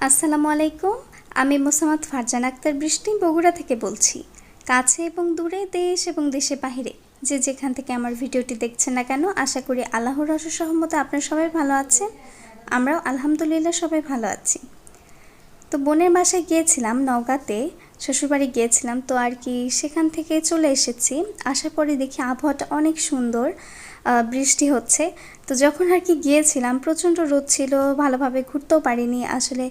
আসসালামু আলাইকুম। আমি মোসাম্মদ ফারজানা আক্তার বৃষ্টি বগুড়া থেকে বলছি। কাছে এবং দূরে, দেশ এবং দেশের বাহিরে যে যেখান থেকে আমার ভিডিওটি দেখছেন না কেন, আশা করি আল্লাহর অশেষ রহমতে আপনারা সবাই ভালো আছেন। আমরাও আলহামদুলিল্লাহ সবাই ভালো আছি। তো বোনের বাসায় গিয়েছিলাম, নওগাঁতে শ্বশুরবাড়ি গিয়েছিলাম। তো আর কি সেখান থেকে চলে এসেছি। আসার পরে দেখি আবহাওয়াটা অনেক সুন্দর, বৃষ্টি হচ্ছে। তো যখন আর কি গিয়েছিলাম প্রচণ্ড রোদ ছিল, ভালোভাবে ঘুরতেও পারিনি আসলে,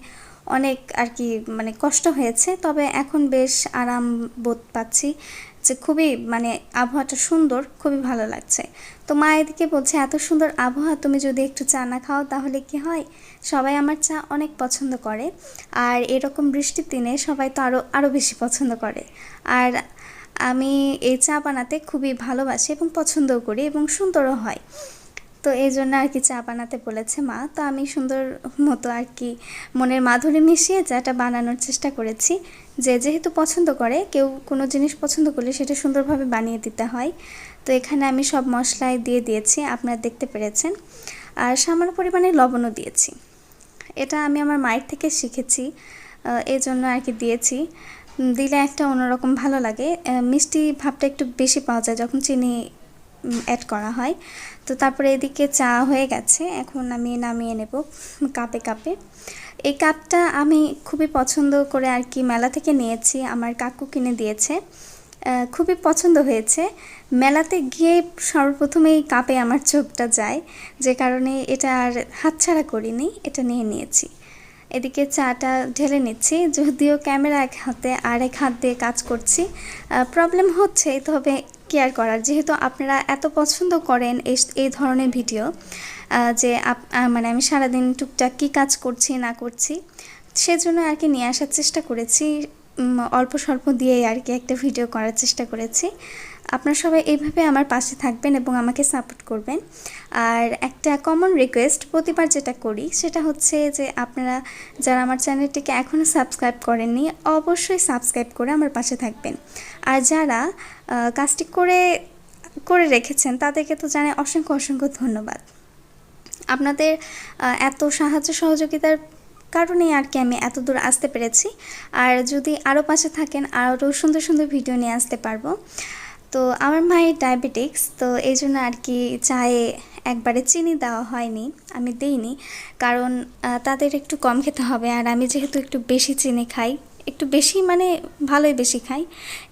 অনেক আর কি মানে কষ্ট হয়েছে। তবে এখন বেশ আরাম বোধ পাচ্ছি, যে খুবই মানে আবহাওয়াটা সুন্দর, খুবই ভালো লাগছে। তো মা এদিকে বলছে এত সুন্দর আবহাওয়া, তুমি যদি একটু চা না খাও তাহলে কি হয়। সবাই আমার চা অনেক পছন্দ করে, আর এরকম বৃষ্টির দিনে সবাই তো আরও আরও বেশি পছন্দ করে। আর আমি এই চা বানাতে খুবই ভালোবাসি এবং পছন্দও করি এবং সুন্দরও হয়। তো এই জন্য আর কি চা বানাতে বলেছে মা। তো আমি সুন্দর মতো আর কি মনের মাধুরী মিশিয়ে চাটা বানানোর চেষ্টা করেছি। যেহেতু পছন্দ করে, কেউ কোনো জিনিস পছন্দ করলে সেটা সুন্দরভাবে বানিয়ে দিতে হয়। তো এখানে আমি সব মশলাই দিয়ে দিয়েছি, আপনারা দেখতে পেরেছেন। আর সামান্য পরিমাণে লবণও দিয়েছি। এটা আমি আমার মায়ের থেকে শিখেছি, এই জন্য আর কি দিয়েছি। দিলে একটা অন্যরকম ভালো লাগে, মিষ্টি ভাবটা একটু বেশি পাওয়া যায় যখন চিনি অ্যাড করা হয়। তো তারপরে এদিকে চা হয়ে গেছে, এখন আমি নামিয়ে নেব কাপে কাপে। এই কাপটা আমি খুবই পছন্দ করে আর কি মেলা থেকে নিয়েছি, আমার কাকু কিনে দিয়েছে। খুবই পছন্দ হয়েছে। মেলাতে গিয়ে সর্বপ্রথমে এই কাপে আমার চোখটা যায়, যে কারণে এটা আর হাতছাড়া করিনি, এটা নিয়ে নিয়েছি। এদিকে চাটা ঢেলে নিচ্ছি, যদিও ক্যামেরা এক হাতে আর এক হাত দিয়ে কাজ করছি, প্রবলেম হচ্ছে। তবে কেয়ার করার, যেহেতু আপনারা এত পছন্দ করেন এই ধরনের ভিডিও, যে মানে আমি সারাদিন টুকটাক কী কাজ করছি না করছি, সেজন্য আর কি নিয়ে আসার চেষ্টা করেছি। অল্প স্বল্প দিয়েই আর কি একটা ভিডিও করার চেষ্টা করেছি। আপনারা সবাই এইভাবে আমার পাশে থাকবেন এবং আমাকে সাপোর্ট করবেন। আর একটা কমন রিকোয়েস্ট প্রতিবার যেটা করি সেটা হচ্ছে যে আপনারা যারা আমার চ্যানেলটিকে এখনও সাবস্ক্রাইব করেননি, অবশ্যই সাবস্ক্রাইব করে আমার পাশে থাকবেন। আর যারা কাজটি করে রেখেছেন তাদেরকে তো জানাই অসংখ্য অসংখ্য ধন্যবাদ। আপনাদের এত সাহায্য সহযোগিতার কারণেই আর কি আমি এত দূর আসতে পেরেছি। আর যদি আরও পাশে থাকেন, আরও সুন্দর সুন্দর ভিডিও নিয়ে আসতে পারবো। তো আমার মায়ের ডায়াবেটিক্স, তো এই জন্য আর কি চায়ে একবারে চিনি দেওয়া হয়নি, আমি দিইনি। কারণ তাদের একটু কম খেতে হবে, আর আমি যেহেতু একটু বেশি চিনি খাই, একটু বেশি মানে ভালোই বেশি খাই,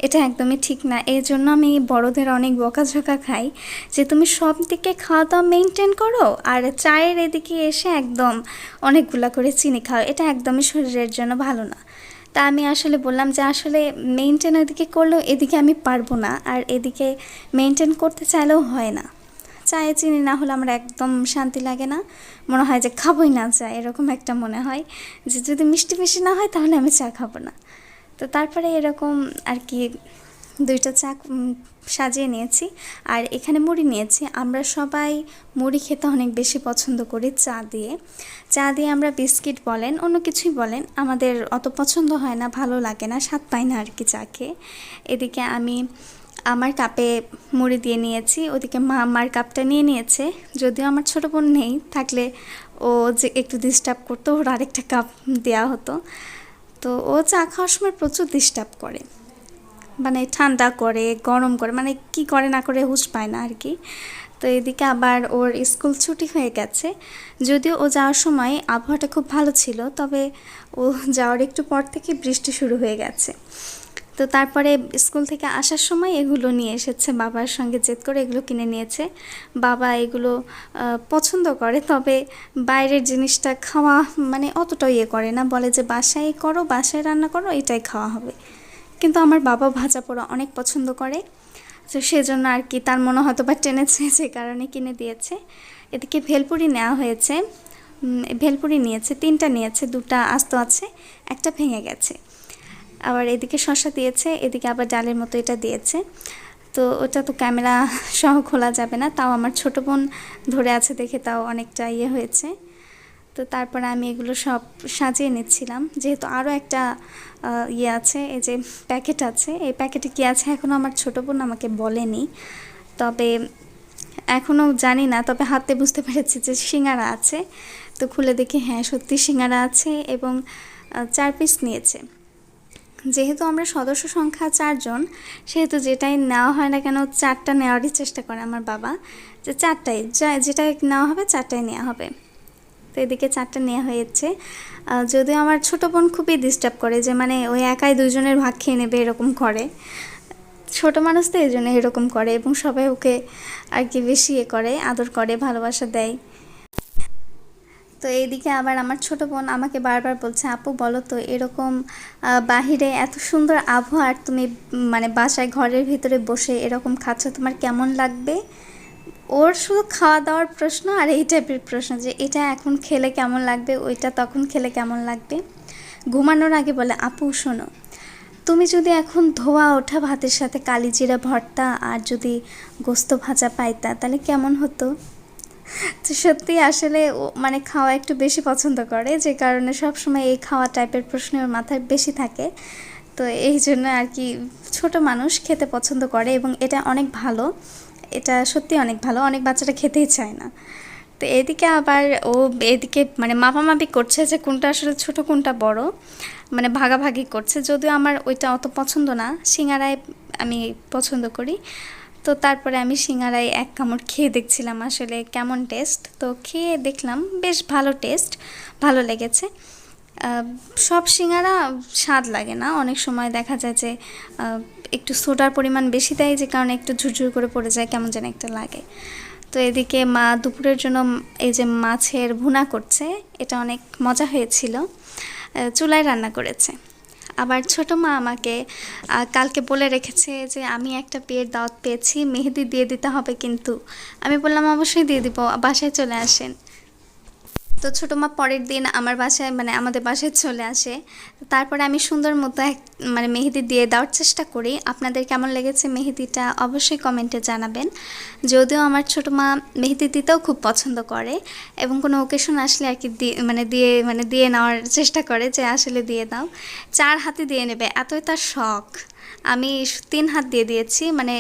এটা একদমই ঠিক না। এই জন্য আমি বড়দের অনেক বকাঝকা খাই যে তুমি সব দিকে খাওয়া দাওয়া মেনটেন করো, আর চায়ের এদিকে এসে একদম অনেকগুলা করে চিনি খাও, এটা একদমই শরীরের জন্য ভালো না। তা আমি আসলে বললাম যে আসলে মেনটেন এদিকে করলেও এদিকে আমি পারবো না, আর এদিকে মেনটেন করতে চাইলেও হয় না। চায়ে চিনি না হলে আমার একদম শান্তি লাগে না, মনে হয় যে খাবোই না চা, এরকম একটা মনে হয় যে যদি মিষ্টি মিষ্টি না হয় তাহলে আমি চা খাবো না। তো তারপরে এরকম আর কি দুইটা চা সাজিয়ে নিয়েছি, আর এখানে মুড়ি নিয়েছি। আমরা সবাই মুড়ি খেতে অনেক বেশি পছন্দ করি চা দিয়ে আমরা বিস্কিট বলেন অন্য কিছুই বলেন, আমাদের অত পছন্দ হয় না, ভালো লাগে না, স্বাদ পাই না আর কি চা খেয়ে। এদিকে আমি আমার কাপে মুড়ি দিয়ে নিয়েছি, ওদিকে মা আমার কাপটা নিয়ে নিয়েছে। যদিও আমার ছোটো বোন নেই, থাকলে ও যে একটু ডিস্টার্ব করতো, ওর আরেকটা কাপ দেওয়া হতো। তো ও চা খাওয়ার সময় প্রচুর ডিস্টার্ব করে, মানে ঠান্ডা করে গরম করে, মানে কি করে না করে হুঁশ পায় না আর কি। তো এদিকে আবার ওর স্কুল ছুটি হয়ে গেছে, যদিও ও যাওয়ার সময় আবহাওয়াটা খুব ভালো ছিল, তবে ও যাওয়ার একটু পর থেকে বৃষ্টি শুরু হয়ে গেছে। তো তারপরে স্কুল থেকে আসার সময় এগুলো নিয়ে এসেছে, বাবার সঙ্গে জেদ করে এগুলো কিনে নিয়েছে। বাবা এগুলো পছন্দ করে, তবে বাইরের জিনিসটা খাওয়া মানে অতটা ইয়ে করে না, বলে যে বাসায় করো, বাসায় রান্না করো, এটাই খাওয়া হবে। কিন্তু আমার বাবা ভাজা পোড়া অনেক পছন্দ করে, তো সেজন্য আর কি তার মনে হয়তো বা টেনেছে, যে কারণে কিনে দিয়েছে। এদিকে ভেলপুরি নেওয়া হয়েছে, ভেলপুরি নিয়েছে, 3টা নিয়েছে, 2টা আস্ত আছে, একটা ভেঙে গেছে। আবার এদিকে শসা দিয়েছে, এদিকে আবার ডালের মতো এটা দিয়েছে। তো ওটা তো ক্যামেরা সহ খোলা যাবে না, তাও আমার ছোটো বোন ধরে আছে দেখে তাও অনেকটা ইয়ে হয়েছে। তো তারপরে আমি এগুলো সব সাজিয়ে নিচ্ছিলাম, যেহেতু আরও একটা ইয়ে আছে, এই যে প্যাকেট আছে, এই প্যাকেটে কী আছে এখনও আমার ছোটো বোন আমাকে বলেনি, তবে এখনও জানি না। তবে হাতে বুঝতে পেরেছি যে সিঙ্গারা আছে। তো খুলে দেখি হ্যাঁ সত্যি সিঙ্গারা আছে এবং 4 পিস নিয়েছে। যেহেতু আমরা সদস্য সংখ্যা 4 জন, সেহেতু যেটাই নেওয়া হয় না কেন 4টা নেওয়ারই চেষ্টা করে আমার বাবা, যে 4টাই যেটাই নেওয়া হবে 4টাই নেওয়া হবে। তো এদিকে 4টা নেওয়া হয়েছে। যদিও আমার ছোটো বোন খুবই ডিস্টার্ব করে, যে মানে ওই একাই 2 জনের ভাগ খেয়ে নেবে এরকম করে। ছোটো মানুষ তো এই জন্য এরকম করে, এবং সবাই ওকে আর কি বেশি করে, আদর করে, ভালোবাসা দেয়। তো এইদিকে আবার আমার ছোটো বোন আমাকে বারবার বলছে, আপু বলো তো এরকম বাহিরে এত সুন্দর আবহাওয়া, আর তুমি মানে বাসায় ঘরের ভিতরে বসে এরকম খাচ্ছ, তোমার কেমন লাগবে? ওর শুধু খাওয়া দাওয়ার প্রশ্ন আর এই টাইপের প্রশ্ন, যে এটা এখন খেলে কেমন লাগবে, ওইটা তখন খেলে কেমন লাগবে। ঘুমানোর আগে বলে, আপু শোনো, তুমি যদি এখন ধোয়া ওঠা ভাতের সাথে কালিজিরা ভর্তা আর যদি গোস্ত ভাজা পাইতা তাহলে কেমন হতো। তো সত্যি আসলে ও মানে খাওয়া একটু বেশি পছন্দ করে, যে কারণে সবসময় এই খাওয়া টাইপের প্রশ্ন ওর মাথায় বেশি থাকে। তো এই জন্য আর কি, ছোট মানুষ খেতে পছন্দ করে এবং এটা অনেক ভালো, এটা সত্যি অনেক ভালো, অনেক বাচ্চারা খেতেই চায় না। তো এদিকে আবার ও এদিকে মানে মাপামাপি করছে যে কোনটা আসলে ছোট কোনটা বড়, মানে ভাগাভাগি করছে। যদিও আমার ওইটা অত পছন্দ না, সিঙ্গারায় আমি পছন্দ করি। তো তারপরে আমি সিঙ্গারায় এক কামড় খেয়ে দেখছিলাম আসলে কেমন টেস্ট। তো খেয়ে দেখলাম বেশ ভালো টেস্ট, ভালো লেগেছে। সব সিঙ্গারা স্বাদ লাগে না, অনেক সময় দেখা যায় যে একটু সোডার পরিমাণ বেশি দেয়, যে কারণে একটু ঝুরঝুর করে পড়ে যায়, কেমন যেন একটা লাগে। তো এদিকে মা দুপুরের জন্য এই যে মাছের ভুনা করছে, এটা অনেক মজা হয়েছিল, চুলায় রান্না করেছে। আবার ছোটো মা আমাকে কালকে বলে রেখেছে যে আমি একটা বিয়ের দাওয়াত পেয়েছি, মেহেদি দিয়ে দিতে হবে কিন্তু। আমি বললাম অবশ্যই দিয়ে দিব, বাসায় চলে আসেন। তো ছোটো মা পরের দিন আমার বাসায় মানে আমাদের বাসায় চলে আসে। তারপরে আমি সুন্দর মতো মানে মেহেদি দিয়ে দেওয়ার চেষ্টা করি। আপনাদের কেমন লেগেছে মেহেদিটা অবশ্যই কমেন্টে জানাবেন। যদিও আমার ছোটো মা মেহেদি দিতেও খুব পছন্দ করে, এবং কোনো ওকেশন আসলে আর কি দিয়ে নেওয়ার চেষ্টা করে, যে আসলে দিয়ে দাও, 4 হাতে দিয়ে নেবে, এতই তার শখ। আমি 3 হাত দিয়ে দিয়েছি, মানে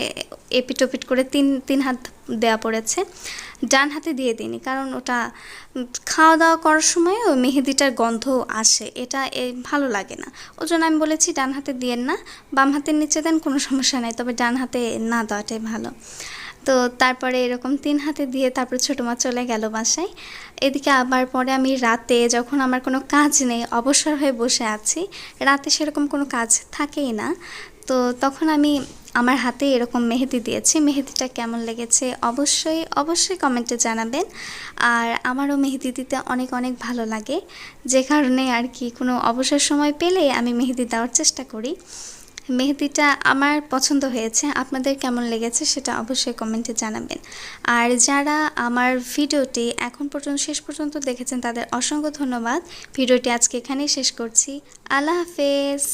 এপিট ওপিট করে তিন হাত দেওয়া পড়েছে। ডান হাতে দিয়ে দিইনি, কারণ ওটা খাওয়া দাওয়া করার সময় ওই মেহেদিটার গন্ধ আসে, এটা ভালো লাগে না। ওই জন্য আমি বলেছি ডান হাতে দিয়েন না, বাম হাতের নিচে দেন, কোনো সমস্যা নাই, তবে ডান হাতে না দেওয়াটাই ভালো। তো তারপরে এরকম 3 হাতে দিয়ে তারপরে ছোটো মা চলে গেল বাসায়। এদিকে আবার পরে আমি রাতে যখন আমার কোনো কাজ নেই, অবসর হয়ে বসে আছি, রাতে সেরকম কোনো কাজ থাকেই না, তো তখন আমি আমার হাতে এরকম মেহেদি দিয়েছি। মেহেদিটা কেমন লেগেছে অবশ্যই অবশ্যই কমেন্টে জানাবেন। আর আমারও মেহেদি দিতে অনেক অনেক ভালো লাগে, যে কারণে আর কি কোনো অবসর সময় পেলে আমি মেহেদি দেওয়ার চেষ্টা করি। মেহেদিটা আমার পছন্দ হয়েছে, আপনাদের কেমন লেগেছে সেটা অবশ্যই কমেন্টে জানাবেন। আর যারা আমার ভিডিওটি এখন পর্যন্ত শেষ পর্যন্ত দেখেছেন তাদের অসংখ্য ধন্যবাদ। ভিডিওটি আজকে এখানেই শেষ করছি। আল্লাহ হাফেজ।